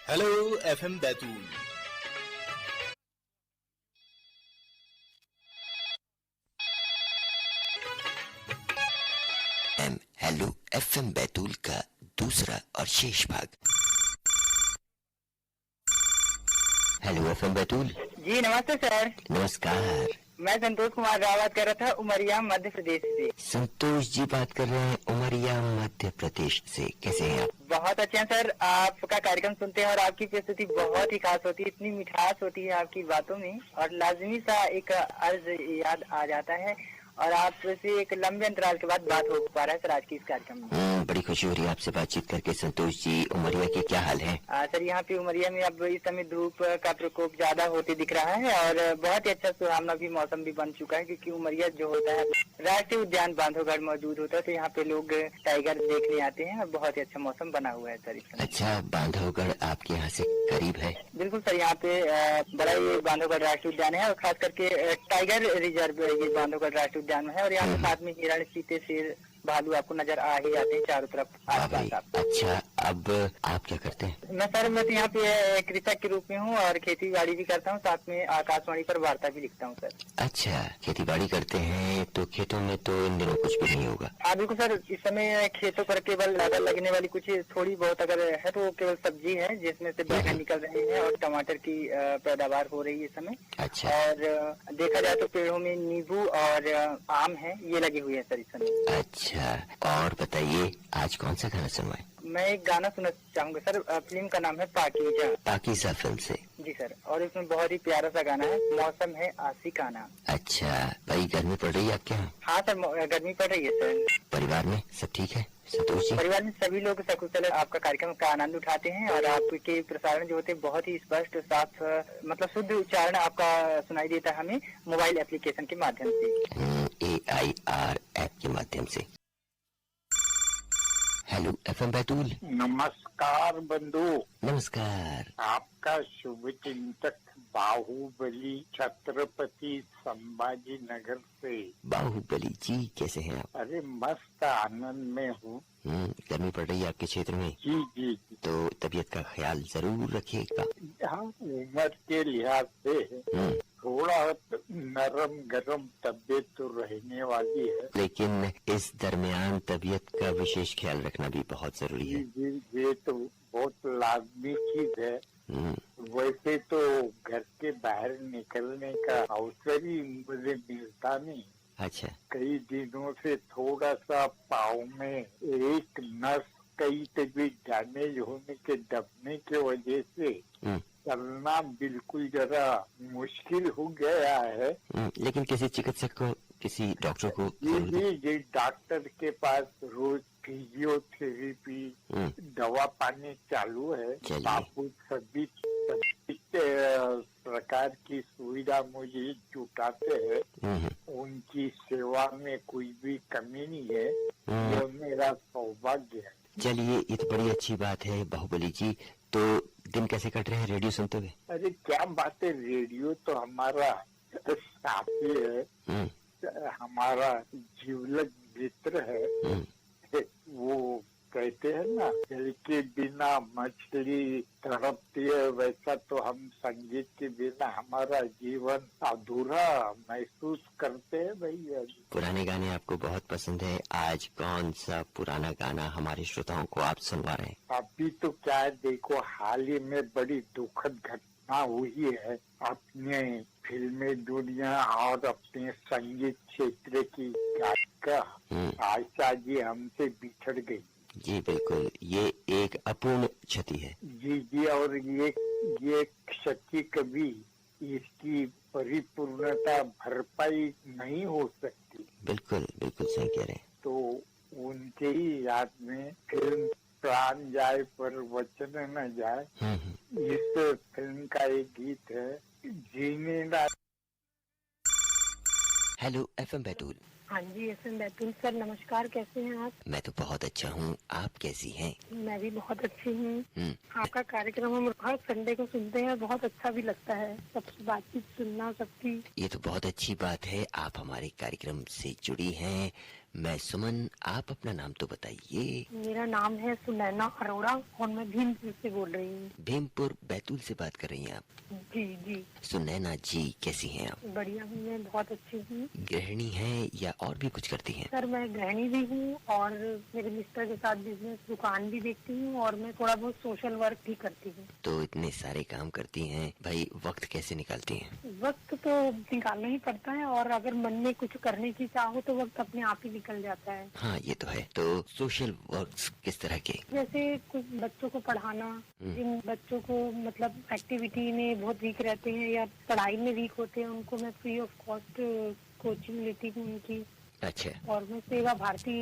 Hello FM Betul. Hello FM Betul का दूसरा और शेष भाग। Hello FM Betul. जी नमस्ते सर। नमस्कार। मैं संतोष कुमार राव बात कर रहा था उमरिया मध्य प्रदेश से। संतोष जी बात कर रहे हैं उमरिया मध्य प्रदेश से। कैसे हैं आप? बहुत अच्छे हैं सर। आपका कार्यक्रम सुनते हैं और आपकी प्रस्तुति बहुत ही खास होती है, इतनी मिठास होती है आपकी बातों में और लाजमी सा एक अर्ज याद आ जाता है और आपसे एक लंबे अंतराल के बाद बात हो पा रहा है सर आज की इस कार्यक्रम में। बड़ी खुशी हो रही है आपसे बातचीत करके। संतोष जी, उमरिया के क्या हाल है? सर यहाँ पे उमरिया में अब इस समय धूप का प्रकोप ज्यादा होते दिख रहा है और बहुत ही अच्छा सुहावना भी मौसम भी बन चुका है, क्योंकि उमरिया जो होता है राष्ट्रीय उद्यान बांधवगढ़ मौजूद होता है, तो यहाँ पे लोग टाइगर देखने आते हैं और बहुत ही अच्छा मौसम बना हुआ है सर। अच्छा, बांधवगढ़ आपके यहाँ से करीब है? बिल्कुल सर, यहाँ पे बड़ा ये बांधवगढ़ राष्ट्रीय उद्यान है और खास करके टाइगर रिजर्व ये बांधवगढ़ राष्ट्रीय उद्यान है और यहाँ पे साथ में हिरण, चीते, शेर, भालू आपको नजर आ ही जाते हैं चारों तरफ आसपास। अच्छा, अब आप क्या करते हैं? मैं सर मैं यहाँ पे कृषक के रूप में हूँ और खेती बाड़ी भी करता हूँ, साथ में आकाशवाणी पर वार्ता भी लिखता हूँ सर। अच्छा, खेती बाड़ी करते हैं तो खेतों में तो इन दिनों कुछ भी नहीं होगा? बिल्कुल सर, इस समय खेतों पर केवल ज्यादा लगने वाली कुछ थोड़ी बहुत अगर है तो केवल सब्जी है, जिसमें से बैंगन निकल रहे हैं और टमाटर की पैदावार हो रही है इस समय। अच्छा। और देखा जाए तो पेड़ों में नींबू और आम है, ये लगे हुए हैं सर इस समय। अच्छा, और बताइए आज कौन सा गाना सुनवाएं? मैं एक गाना सुनना चाहूंगा सर, फिल्म का नाम है पाकीज़ा। पाकीज़ा फिल्म से? जी सर, और इसमें बहुत ही प्यारा सा गाना है, मौसम है आशिकाना। अच्छा भाई, गर्मी पड़ रही है आपके यहाँ? हाँ सर, गर्मी पड़ रही है सर। परिवार में सब ठीक है संतोष जी? परिवार में सभी लोग सकुशल आपका कार्यक्रम का आनंद उठाते हैं और आपके प्रसारण जो होते हैं बहुत ही स्पष्ट, साफ, मतलब शुद्ध उच्चारण आपका सुनाई देता है हमें मोबाइल एप्लीकेशन के माध्यम से, AIR ऐप के माध्यम से। Hello FM Betul. नमस्कार बंधु। नमस्कार। आपका शुभ चिंतक बाहुबली छत्रपति संभाजी नगर से। बाहुबली जी, कैसे हैं आप? अरे मस्त आनंद में हूँ। गर्मी पड़ रही है आपके क्षेत्र में? जी जी। तो तबीयत का ख्याल जरूर रखिएगा। हाँ, उम्र के लिहाज से थोड़ा नरम गरम तबीयत तो रहने वाली है, लेकिन इस दरमियान तबीयत का विशेष ख्याल रखना भी बहुत जरूरी है। जी, ये तो बहुत लाजमी चीज है। वैसे तो घर के बाहर निकलने का अवसर ही मुझे मिलता नहीं। अच्छा। कई दिनों से थोड़ा सा पाँव में एक नस कई तभी डैमेज होने के दबने के वजह से चलना बिल्कुल जरा मुश्किल हो गया है। लेकिन किसी चिकित्सक को, किसी डॉक्टर को? जी, डॉक्टर के पास रोज फिजियोथेरेपी दवा पानी चालू है। बापू सभी प्रकार की सुविधा मुझे जुटाते हैं, उनकी सेवा में कोई भी कमी नहीं है, यह मेरा सौभाग्य है। चलिए, ये तो बड़ी अच्छी बात है बाहुबली जी। तो दिन कैसे कट रहे हैं रेडियो सुनते हुए? अरे क्या बात है, रेडियो तो हमारा साथी है, हमारा जीवलग मित्र है। वो कहते हैं ना, जल के बिना मछली तड़पती है, वैसा तो हम संगीत के बिना हमारा जीवन अधूरा महसूस करते हैं भैया। पुराने गाने आपको बहुत पसंद है। आज कौन सा पुराना गाना हमारे श्रोताओं को आप सुनवा रहे हैं? अभी तो क्या है, देखो हाल ही में बड़ी दुखद घटना हुई है अपने फिल्मी दुनिया और अपने संगीत क्षेत्र की गायिका आशा जी हमसे बिछड़ गई। जी बिल्कुल, ये एक अपूर्ण क्षति है। जी, और ये क्षति कभी इसकी परिपूर्णता भरपाई नहीं हो सकती। बिल्कुल बिल्कुल सही कह रहे हैं। तो उनके ही याद में फिल्म प्राण जाए पर वचन न जाए, इस फिल्म का एक गीत है, जीने ना। Hello FM Betul. हाँ जी एफएम बैतूल सर, नमस्कार, कैसे हैं आप? मैं तो बहुत अच्छा हूँ, आप कैसी हैं? मैं भी बहुत अच्छी हूँ। आपका कार्यक्रम हम हर संडे को सुनते हैं, बहुत अच्छा भी लगता है सबसे बातचीत सुनना सबकी। ये तो बहुत अच्छी बात है, आप हमारे कार्यक्रम से जुड़ी हैं। मैं सुमन, आप अपना नाम तो बताइए। मेरा नाम है सुनैना अरोड़ा और मैं भीमपुर से बोल रही हूँ। भीमपुर बैतूल से बात कर रही हैं आप? जी जी। सुनैना जी, कैसी हैं आप? बढ़िया हूँ, मैं बहुत अच्छी हूँ। गृहिणी हैं या और भी कुछ करती हैं? सर मैं गृहिणी भी हूँ और मेरे मिस्टर के साथ बिजनेस दुकान भी देखती हूँ और मैं थोड़ा बहुत सोशल वर्क भी करती हूँ। तो इतने सारे काम करती हैं भाई, वक्त कैसे निकालती हैं? वक्त तो निकालना ही पड़ता है और अगर मन में कुछ करने की चाहो तो वक्त अपने आप ही निकल जाता है। हाँ ये तो है। तो सोशल वर्क्स किस तरह के? जैसे कुछ बच्चों को पढ़ाना, जिन बच्चों को मतलब एक्टिविटी में बहुत वीक रहते हैं या पढ़ाई में वीक होते हैं, उनको मैं फ्री ऑफ कॉस्ट कोचिंग लेती हूँ उनकी। अच्छा, और मैं सेवा भारती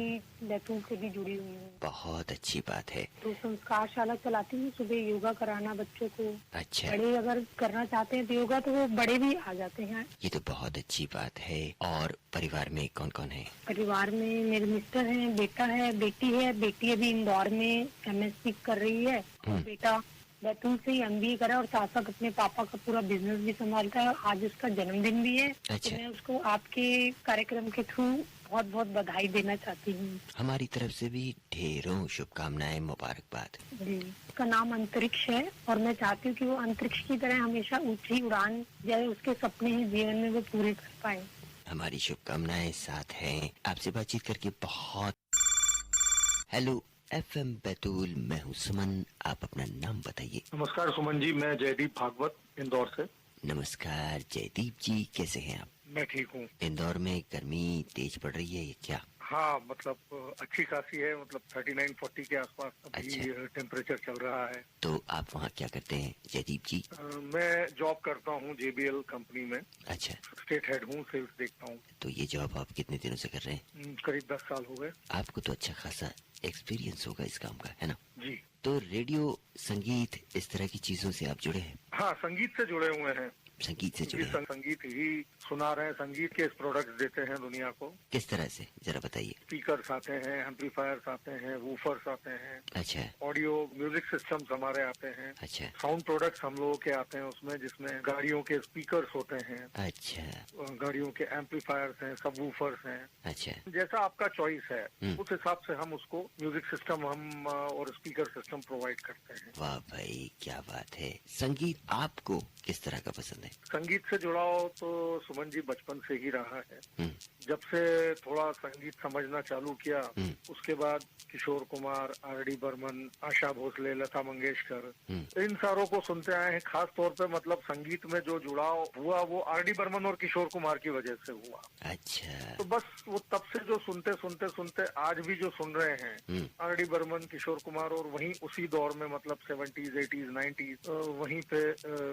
बैतूल से भी जुड़ी हुई हूँ। बहुत अच्छी बात है। तो संस्कार शाला चलाती हूँ, सुबह योगा कराना बच्चों को। अच्छा, बड़े अगर करना चाहते हैं तो योगा, तो वो बड़े भी आ जाते हैं। ये तो बहुत अच्छी बात है। और परिवार में कौन कौन है? परिवार में मेरे मिस्टर हैं, बेटा है, बेटी है। बेटी अभी इंदौर में MSc कर रही है और बेटा बैतूल से ही MBA करा और साथ साथ अपने पापा का पूरा बिजनेस भी संभालता है। आज उसका जन्मदिन भी है। अच्छा। तो मैं उसको आपके कार्यक्रम के थ्रू बहुत बहुत बधाई देना चाहती हूँ। हमारी तरफ से भी ढेरों शुभकामनाएं, मुबारकबाद। जी, उसका नाम अंतरिक्ष है और मैं चाहती हूँ कि वो अंतरिक्ष की तरह हमेशा ऊंची उड़ान जाए, उसके सपने ही जीवन में वो पूरे कर पाए। हमारी शुभकामनाएं साथ हैं। आपसे बातचीत करके बहुत। हेलो FM बैतूल, मैं हूँ सुमन, आप अपना नाम बताइए। नमस्कार सुमन जी, मैं जयदीप भागवत इंदौर से। नमस्कार जयदीप जी, कैसे हैं आप? मैं ठीक हूँ। इंदौर में गर्मी तेज पड़ रही है ये क्या? हाँ, मतलब अच्छी खासी है, मतलब 39-40 के आसपास अभी टेम्परेचर चल रहा है। तो आप वहाँ क्या करते हैं जयदीप जी? मैं जॉब करता हूँ JBL कंपनी में। अच्छा, स्टेट हेड हूँ, सेल्स देखता हूँ। तो ये जॉब आप कितने दिनों से कर रहे हैं? करीब 10 साल हो गए। आपको तो अच्छा खासा एक्सपीरियंस होगा इस काम का, है ना? जी तो रेडियो, संगीत, इस तरह की चीजों से आप जुड़े हैं? हाँ, संगीत से जुड़े हुए हैं। संगीत से जुड़े हैं? संगीत ही सुना रहे हैं, संगीत के प्रोडक्ट्स देते हैं दुनिया को। किस तरह से, जरा बताइए। स्पीकर्स आते हैं, एम्पलीफायर्स आते हैं, वूफर्स आते हैं, अच्छा ऑडियो म्यूजिक सिस्टम्स हमारे आते हैं, अच्छा साउंड प्रोडक्ट्स हम लोगों के आते हैं उसमें, जिसमें गाड़ियों के स्पीकर्स होते हैं, अच्छा गाड़ियों के एम्पलीफायर्स हैं, सबवूफर्स हैं। अच्छा। जैसा आपका चॉइस है उस हिसाब से हम उसको म्यूजिक सिस्टम हम और स्पीकर सिस्टम प्रोवाइड करते हैं। वाह भाई, क्या बात है। संगीत आपको किस तरह का पसंद है? संगीत से जुड़ाव तो सुमन जी बचपन से ही रहा है। जब से थोड़ा संगीत समझना चालू किया, उसके बाद किशोर कुमार, RD बर्मन, आशा भोसले, लता मंगेशकर, इन सारों को सुनते आए हैं। खास तौर पे मतलब संगीत में जो जुड़ाव हुआ वो RD बर्मन और किशोर कुमार की वजह से हुआ। अच्छा। तो बस वो तब से जो सुनते सुनते सुनते आज भी जो सुन रहे हैं RD बर्मन, किशोर कुमार, और वहीं उसी दौर में मतलब 70s, 80s, 90s वहीं पे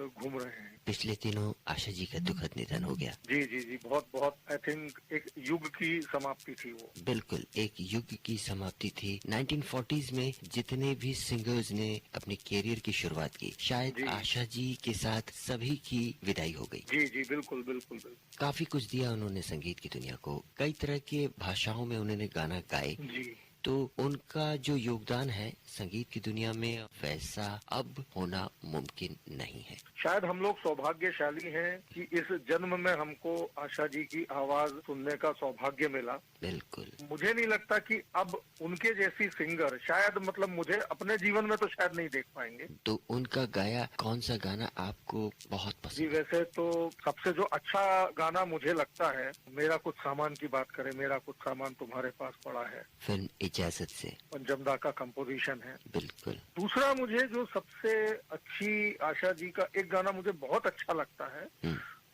घूम रहे हैं। पिछले दिनों आशा जी का दुखद निधन हो गया। जी जी जी, बहुत बहुत आई थिंक एक युग की समाप्ति थी वो। बिल्कुल एक युग की समाप्ति थी। 1940s में जितने भी सिंगर्स ने अपने कैरियर की शुरुआत की, शायद आशा जी के साथ सभी की विदाई हो गई। जी जी, बिल्कुल बिल्कुल बिल्कुल। काफी कुछ दिया उन्होंने संगीत की दुनिया को, कई तरह के भाषाओं में उन्होंने गाना गाए। जी, तो उनका जो योगदान है संगीत की दुनिया में, वैसा अब होना मुमकिन नहीं है। शायद हम लोग सौभाग्यशाली हैं कि इस जन्म में हमको आशा जी की आवाज सुनने का सौभाग्य मिला। बिल्कुल। मुझे नहीं लगता कि अब उनके जैसी सिंगर शायद मतलब मुझे अपने जीवन में तो शायद नहीं देख पाएंगे। तो उनका गाया कौन सा गाना आपको बहुत जी, पसंद? वैसे तो सबसे जो अच्छा गाना मुझे लगता है, मेरा कुछ सामान की बात करें, मेरा कुछ सामान तुम्हारे पास पड़ा है, फिल्म इजाजत से। पंचमदा का कंपोजिशन है। बिल्कुल। दूसरा मुझे जो सबसे अच्छी आशा जी का एक गाना मुझे बहुत अच्छा लगता है,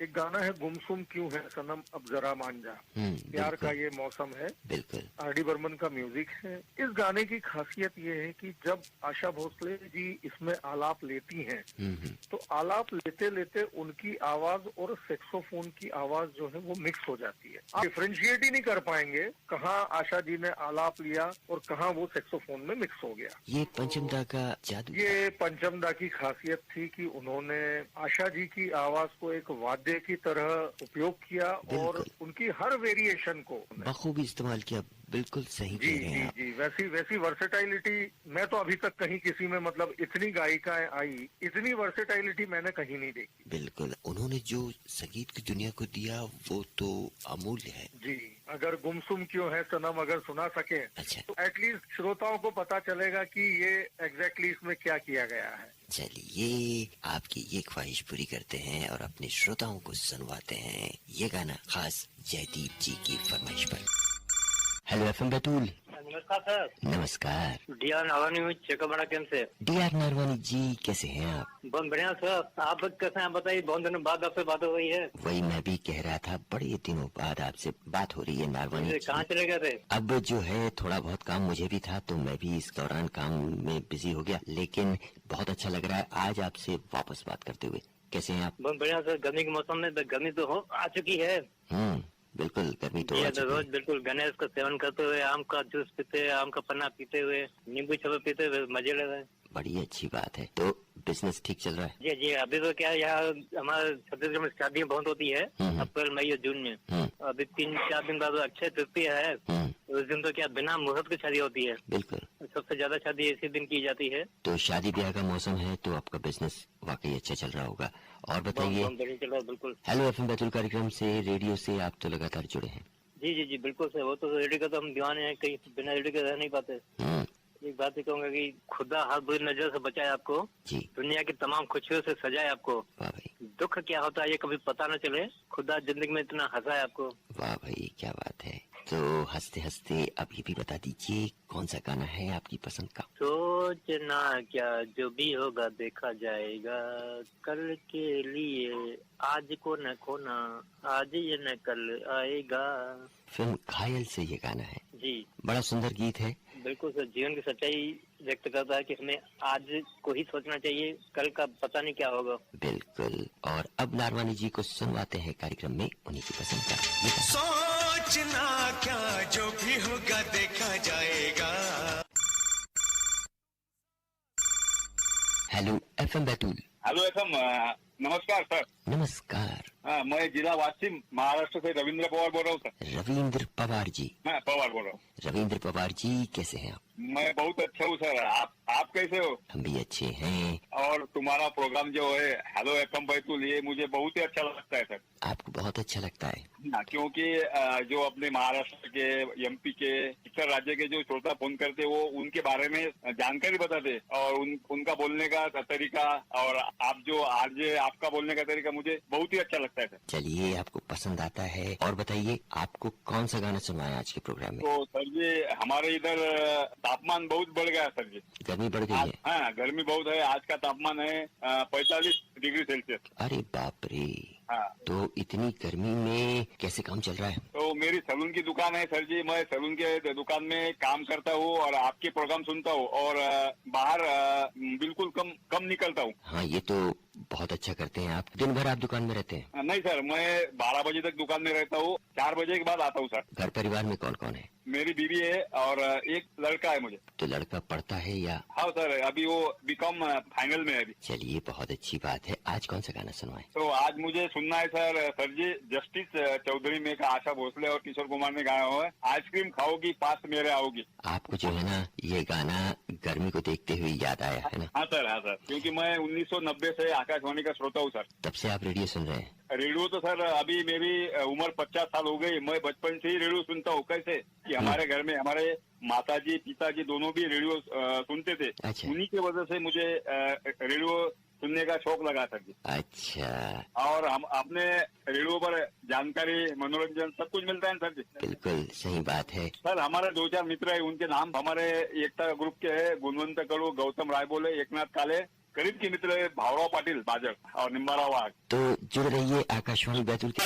एक गाना है गुमसुम क्यों है सनम अब जरा मान जा, प्यार का ये मौसम है। बिल्कुल। RD बर्मन का म्यूजिक है। इस गाने की खासियत ये है कि जब आशा भोसले जी इसमें आलाप लेती हैं, तो आलाप लेते लेते उनकी आवाज और सेक्सोफोन की आवाज जो है वो मिक्स हो जाती है। आप डिफरेंशिएट ही नहीं कर पाएंगे कहाँ आशा जी ने आलाप लिया और कहाँ वो सेक्सोफोन में मिक्स हो गया। ये पंचमदा का जादू। ये पंचमदा की खासियत थी कि उन्होंने आशा जी की आवाज को एक वाद्य की तरह उपयोग किया और उनकी हर वेरिएशन को बखूबी इस्तेमाल किया। बिल्कुल सही जी कह रहे जी हैं आप। जी, वैसी वर्सेटाइलिटी मैं तो अभी तक कहीं किसी में मतलब इतनी गायिकाएं आई, इतनी वर्सेटाइलिटी मैंने कहीं नहीं देखी। बिल्कुल, उन्होंने जो संगीत की दुनिया को दिया वो तो अमूल्य है। जी, अगर गुमसुम क्यों है सनम अगर सुना सके, अच्छा। तो एटलीस्ट श्रोताओं को पता चलेगा कि ये एग्जैक्टली इसमें क्या किया गया है। चलिए आपकी ये ख्वाहिश पूरी करते हैं और अपने श्रोताओं को सुनवाते हैं ये गाना खास जयदीप जी की फरमाइश पर। Hello FM Betul. नमस्कार सर। नमस्कार। डीआर नारायणी चेकबड़ा कैंप से। डीआर नारवानी जी कैसे हैं आप? बहुत बढ़िया सर, आप कैसे हैं बताइए, बहुत दिनों बाद आपसे बात हो रही है। वही मैं भी कह रहा था, बड़े दिनों बाद आपसे बात हो रही है नारवानी जी। कहाँ चले गए थे? अब जो है थोड़ा बहुत काम मुझे भी था तो मैं भी इस दौरान काम में बिजी हो गया, लेकिन बहुत अच्छा लग रहा है आज आपसे वापस बात करते हुए। कैसे हैं आप? बहुत बढ़िया सर। गर्मी के मौसम में गर्मी तो हो आ चुकी है। बिल्कुल गर्मी तो रोज बिल्कुल गणेश का सेवन करते हुए, आम का जूस पीते हुए, आम का पन्ना पीते हुए, नींबू छपे पीते हुए मजे ले रहे हैं। बड़ी अच्छी बात है। तो बिजनेस ठीक चल रहा है? जी जी, अभी तो क्या यहाँ हमारे छत्तीसगढ़ में शादियाँ बहुत होती है अप्रैल मई और जून में। अभी 3-4 दिन बाद अक्षय तृतीया है, उस दिन तो क्या बिना मुहूर्त की शादी होती है। बिल्कुल, सबसे ज्यादा शादी इसी दिन की जाती है। तो शादी ब्याह का मौसम है तो आपका बिजनेस वाकई अच्छा चल रहा होगा। और बताइए। बिल्कुल। हेलो एफएम बैतूल कार्यक्रम से, रेडियो से आप तो लगातार जुड़े हैं। जी जी जी बिल्कुल सर, वो तो रेडियो का तो हम दीवाने हैं, कहीं बिना रेडियो के रह नहीं पाते। एक बात ही कहूँगा कि खुदा हर बुरी नजर से बचाए आपको जी, दुनिया की तमाम खुशियों से सजाए आपको। वाह भाई। दुख क्या होता है ये कभी पता न चले, खुदा जिंदगी में इतना हंसाए आपको। वाह भाई क्या बात है। तो हंसते हंसते अब ये भी बता दीजिए कौन सा गाना है आपकी पसंद का? सोचना क्या, जो भी होगा देखा जाएगा, कल के लिए आज को न खोना, आज ये न कल आएगा। फिल्म घायल से ये गाना है जी। बड़ा सुंदर गीत है। बिल्कुल सर, जीवन की सच्चाई व्यक्त करता है कि हमें आज को ही सोचना चाहिए, कल का पता नहीं क्या होगा। बिल्कुल। और अब नारवानी जी को सुनवाते हैं कार्यक्रम में उन्हीं की पसंद का। सोचना क्या, जो भी होगा देखा जाएगा। Hello FM Betul. Hello FM, नमस्कार सर। नमस्कार। मैं जिला वाशिम महाराष्ट्र से रविंद्र पवार बोल रहा हूँ सर। रविंद्र पवार जी? हाँ पवार बोल रहा हूँ। रविंद्र पवार जी कैसे हैं आप? मैं बहुत अच्छा हूँ सर, आप कैसे हो? हम भी अच्छे हैं। और तुम्हारा प्रोग्राम जो है हेलो एफएम बैतूल, ये मुझे बहुत ही अच्छा लगता है सर। आपको बहुत अच्छा लगता है? हाँ, क्योंकि जो अपने महाराष्ट्र के, एमपी के, इतर राज्य के जो श्रोता फोन करते वो उनके बारे में जानकारी बताते और उनका बोलने का तरीका और आप जो आरजे आपका बोलने का तरीका मुझे बहुत ही अच्छा लगता है सर। चलिए आपको पसंद आता है। और बताइए आपको कौन सा गाना सुनवाया आज के प्रोग्राम में? तो सर जी हमारे इधर तापमान बहुत बढ़ गया सर जी। गर्मी बढ़ गई है? हाँ गर्मी बहुत है, आज का तापमान है 45 डिग्री सेल्सियस। अरे बाप रे। हाँ। तो इतनी गर्मी में कैसे काम चल रहा है? तो मेरी सलून की दुकान है सर जी, मैं सलून के दुकान में काम करता हूँ और आपके प्रोग्राम सुनता हूँ और बाहर बिल्कुल कम निकलता हूँ। हाँ ये तो बहुत अच्छा करते हैं आप। दिन भर आप दुकान में रहते हैं? नहीं सर, मैं 12 बजे तक दुकान में रहता हूँ, 4 बजे के बाद आता हूँ सर। घर परिवार में कौन कौन है? मेरी बीवी है और एक लड़का है मुझे। तो लड़का पढ़ता है या? हाँ सर, अभी वो बीकॉम फाइनल में है अभी। चलिए बहुत अच्छी बात है। आज कौन सा गाना सुनवाएं? तो आज मुझे सुनना है सर जी, जस्टिस चौधरी में का आशा भोसले और किशोर कुमार ने गाया हुआ है, आइसक्रीम खाओगी पास मेरे आओगी। आपको जो है ना ये गाना गर्मी को देखते हुए याद आया है ना? हाँ सर, क्योंकि मैं 1990 से आकाशवाणी का श्रोता हूँ सर। तब से आप रेडियो सुन रहे हैं? रेडियो तो सर अभी मेरी उम्र 50 साल हो गई, मैं बचपन से ही रेडियो सुनता हूँ। कैसे कि हमारे घर में हमारे माताजी पिताजी दोनों भी रेडियो सुनते थे। अच्छा। उन्हीं की वजह से मुझे रेडियो सुनने का शौक लगा सर जी। अच्छा। और हम अपने रेडियो पर जानकारी, मनोरंजन सब कुछ मिलता है सर जी। बिल्कुल सही बात है सर। हमारे 2-4 मित्र है, उनके नाम हमारे एकता ग्रुप के है, गुणवंत कड़ू, गौतम राय बोले, एकनाथ काले, करीब के मित्र है भावराव पाटिल बाजर और निम्बाराव वाघ। तो जुड़ रहिए आकाशवाणी बैतूल के।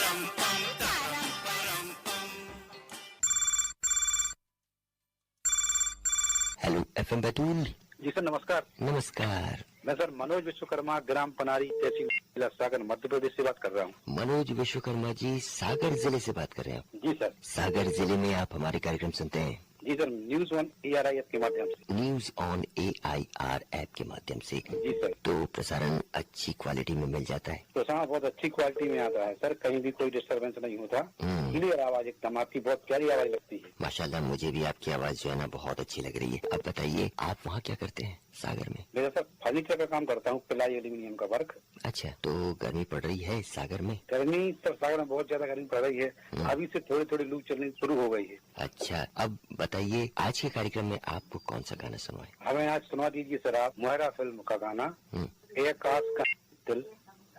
Hello FM Betul. जी सर नमस्कार। नमस्कार। मैं सर मनोज विश्वकर्मा, ग्राम पनारी, तहसील जिला सागर, मध्य प्रदेश से बात कर रहा हूँ। मनोज विश्वकर्मा जी सागर जिले से बात कर रहे हैं? जी सर। सागर जिले में आप हमारे कार्यक्रम सुनते हैं? जी sir, news on AIR app के माध्यम से। न्यूज ऑन AIR ऐप के माध्यम से? जी सर। तो प्रसारण अच्छी क्वालिटी में मिल जाता है? प्रसारण बहुत अच्छी क्वालिटी में आता है सर, कहीं भी कोई डिस्टर्बेंस नहीं होता। क्लियर आवाज एकदम, आपकी बहुत प्यारी आवाज लगती है। माशाल्लाह, मुझे भी आपकी आवाज जो है ना बहुत अच्छी लग रही है। अब बताइए आप वहाँ क्या करते हैं? सागर में? मेरा सर फर्नीचर का काम करता हूँ, प्लाई एल्यूमिनियम का वर्क। अच्छा, तो गर्मी पड़ रही है सागर में? गर्मी सर सागर में बहुत ज्यादा गर्मी पड़ रही है, अभी से थोड़ी थोड़ी लू चलनी शुरू हो गई है। अच्छा, अब बताइए आज के कार्यक्रम में आपको कौन सा गाना सुनवाएं? हमें आज सुना दीजिए सर आप मुहरा फिल्म का गाना एक आस का दिल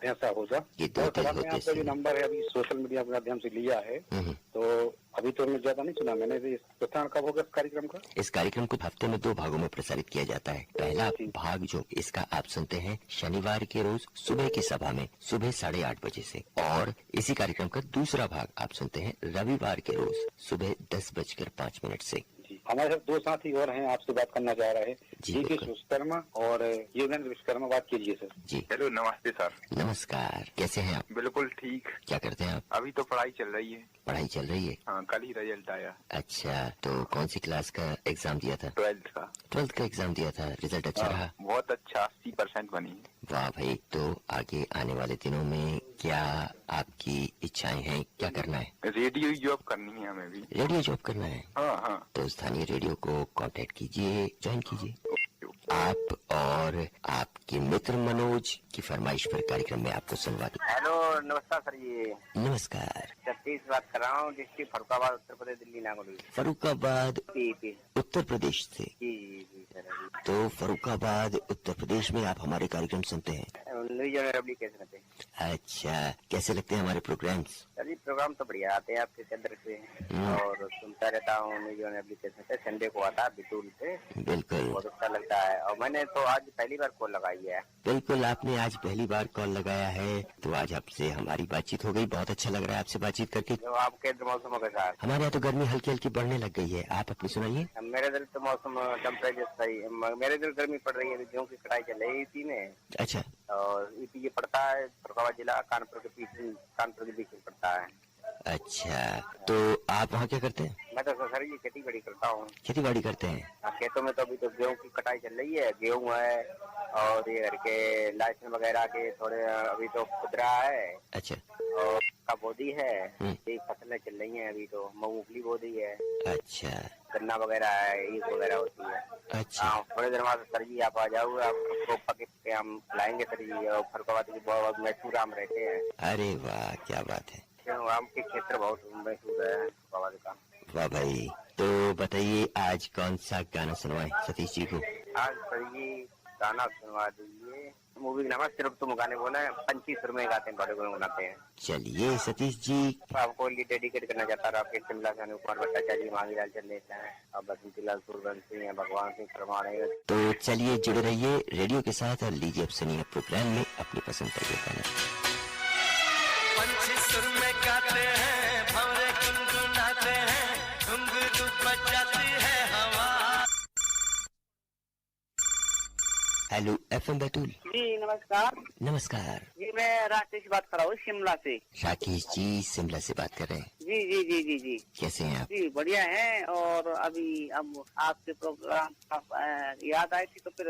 ऐसा हो जा। ये दो दिल होते आपका जो नंबर है अभी सोशल मीडिया के माध्यम से लिया है, तो अभी तो मैं ज्यादा नहीं सुना मैंने। प्रसारण कब होगा इस कार्यक्रम का? इस कार्यक्रम को हफ्ते में 2 भागों में प्रसारित किया जाता है। पहला भाग जो इसका आप सुनते हैं शनिवार के रोज सुबह की सभा में सुबह 8:30 बजे से, और इसी कार्यक्रम का दूसरा भाग आप सुनते हैं रविवार के रोज सुबह 10:05 से। हमारे साथ 2 साथी और हैं, आपसे बात करना चाह रहे हैं। जी विश्वकर्मा और योगेंद्र विश्वकर्मा, बात कीजिए सर। जी हेलो, नमस्ते सर। नमस्कार, कैसे हैं आप? बिल्कुल ठीक। क्या करते हैं आप? अभी तो पढ़ाई चल रही है। पढ़ाई चल रही है? हाँ, कल ही रिजल्ट आया। अच्छा, तो कौन सी क्लास का एग्जाम दिया था? 12th का। 12th का एग्जाम दिया था, रिजल्ट अच्छा रहा? बहुत अच्छा, 80% बनी। वाह भाई, तो आगे आने वाले दिनों में क्या आपकी इच्छाएं हैं, क्या करना है? रेडियो जॉब करनी है हमें भी। रेडियो जॉब करना है? हाँ हाँ। तो स्थानीय रेडियो को कांटेक्ट कीजिए, ज्वाइन कीजिए। आप और आपके मित्र मनोज की फरमाइश पर कार्यक्रम में आपको सुनवाते। हेलो, नमस्कार सर। ये नमस्कार, सतीश बात कर रहा हूँ, डिस्ट्रिक्ट फरुखाबाद, उत्तर प्रदेश, दिल्ली नागौर। फरुखाबाद उत्तर प्रदेश से? जी सर। तो फरुखाबाद उत्तर प्रदेश में आप हमारे कार्यक्रम सुनते हैं? एप्लीकेशन पे। अच्छा, कैसे लगते हैं हमारे प्रोग्राम्स? सर जी, प्रोग्राम तो बढ़िया आते हैं आपके केंद्र से, और सुनता रहता हूँ एप्लीकेशन पे। संडे को आता है बिटूल पे, बिल्कुल बहुत अच्छा लगता है। और मैंने तो आज पहली बार कॉल लगाई है। बिल्कुल, आपने आज पहली बार कॉल लगाया है, तो आज आपसे हमारी बातचीत हो गई। बहुत अच्छा लग रहा है आपसे बातचीत करके। तो आपके इधर मौसम के साथ? हमारे यहाँ तो गर्मी हल्की हल्की बढ़ने लग गई है, आप अपनी सुनाइए। मेरे इधर तो मौसम टेम्परेचर सही, मेरे इधर गर्मी पड़ रही है, गेहूँ की कटाई चल रही है यूपी में। अच्छा, और यूपी ये पड़ता है फरुखाबाद जिला कानपुर के बीच में पड़ता है। अच्छा, तो आप वहाँ क्या करते हैं? मैं तो सर ये खेती बाड़ी करता हूँ। खेती बाड़ी करते हैं? खेतों में तो अभी तो गेहूँ की कटाई चल रही है, गेहूँ है और ये घर के लाइसेंस वगैरह के थोड़े अभी तो खुदरा है। अच्छा, और का बोदी है, ये फसलें चल रही हैं अभी तो। मूंगफली बोदी है। अच्छा, गन्ना वगैरह है, ईख वगैरह होती है। अच्छा, थोड़ी देर बाद सर जी आप आ जाओ, आपको पके के हम लाएंगे सर जी। और फरुखाबाद की बहुत मशहूर आम रहते हैं। अरे वाह, क्या बात है। आम के क्षेत्र बहुत मशहूर है फरुखाबाद का। वाह भाई, तो बताइए आज कौन सा गाना सुनवाएं सतीश जी को? आज सर जी गाना सुनवा दीजिए। मूवी नाम सिर्फ तुम गाने बोले, पंछी सुर में गाते हैं, बड़े गुण बनाते हैं। चलिए सतीश जी, आपको डेडिकेट करना चाहता हूँ। आपके शिमला से अनुकुमार भट्टाचार्य, मांगीलाल चंदेल हैं और बसंतीलाल सूरवंशी हैं, भगवान सिंह परमार। तो चलिए जुड़े रहिए रेडियो के साथ और लीजिए अब सुनिए प्रोग्राम में अपनी पसंद का ये गाना। पंछी सुर में गाते हैं, भंवरे गुनगुनाते हैं, घुंघरू बजाती है हवा। Hello FM Betul. जी नमस्कार। नमस्कार जी मैं राकेश बात कर रहा हूँ शिमला से। राकेश जी शिमला से बात कर रहे हैं? जी जी जी जी जी। कैसे हैं आप? जी बढ़िया है। और अभी अब आपके प्रोग्राम याद आई थी तो फिर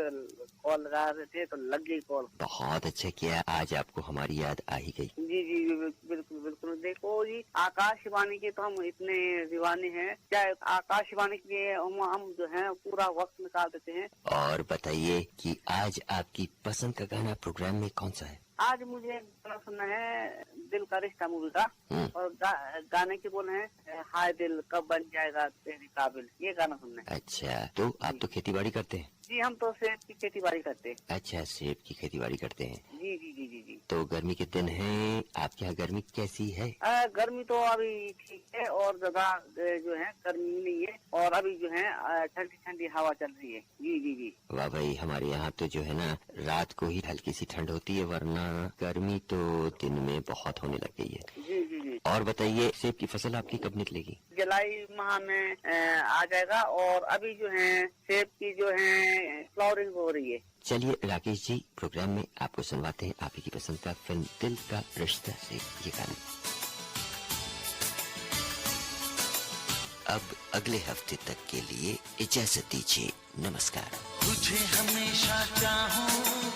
कॉल लगा रहे थे तो लग गई कॉल। बहुत अच्छा किया, आज आपको हमारी याद आ ही गई। जी जी बिल्कुल बिल्कुल। देखो जी, आकाशवाणी के तो हम इतने दीवाने हैं, चाहे आकाशवाणी के लिए हम जो है पूरा वक्त निकाल देते हैं। और बताइए कि आज आपकी पसंद का गाना प्रोग्राम में कौन सा है? आज मुझे गाना सुनना है दिल का रिश्ता मूवी का, और गाने के बोल हैं हाय दिल कब बन जाएगा तेरे काबिल, ये गाना सुनना है। अच्छा, तो आप तो खेती बाड़ी करते हैं? जी हम तो सेब की खेती बाड़ी करते हैं। अच्छा, सेब की खेती बाड़ी करते हैं। जी जी जी जी जी। तो गर्मी के दिन हैं, आपके यहाँ गर्मी कैसी है? गर्मी तो अभी ठीक है और ज्यादा जो है गर्मी नहीं है, और अभी जो है ठंडी ठंडी हवा चल रही है। जी जी जी। वाह भाई, हमारे यहाँ तो जो है ना रात को ही हल्की सी ठंड होती है, वरना गर्मी तो दिन में बहुत होने लग गई है। जी जी जी। और बताइए सेब की फसल आपकी कब निकलेगी? जुलाई माह में आ जाएगा, और अभी जो है सेब की जो है फ्लावरिंग हो रही है। चलिए राकेश जी, प्रोग्राम में आपको सुनवाते हैं आप ही की पसंद का फिल्म दिल का रिश्ता से ये गाना। अब अगले हफ्ते तक के लिए इजाजत दीजिए, नमस्कार। तुझे हमेशा चाहूं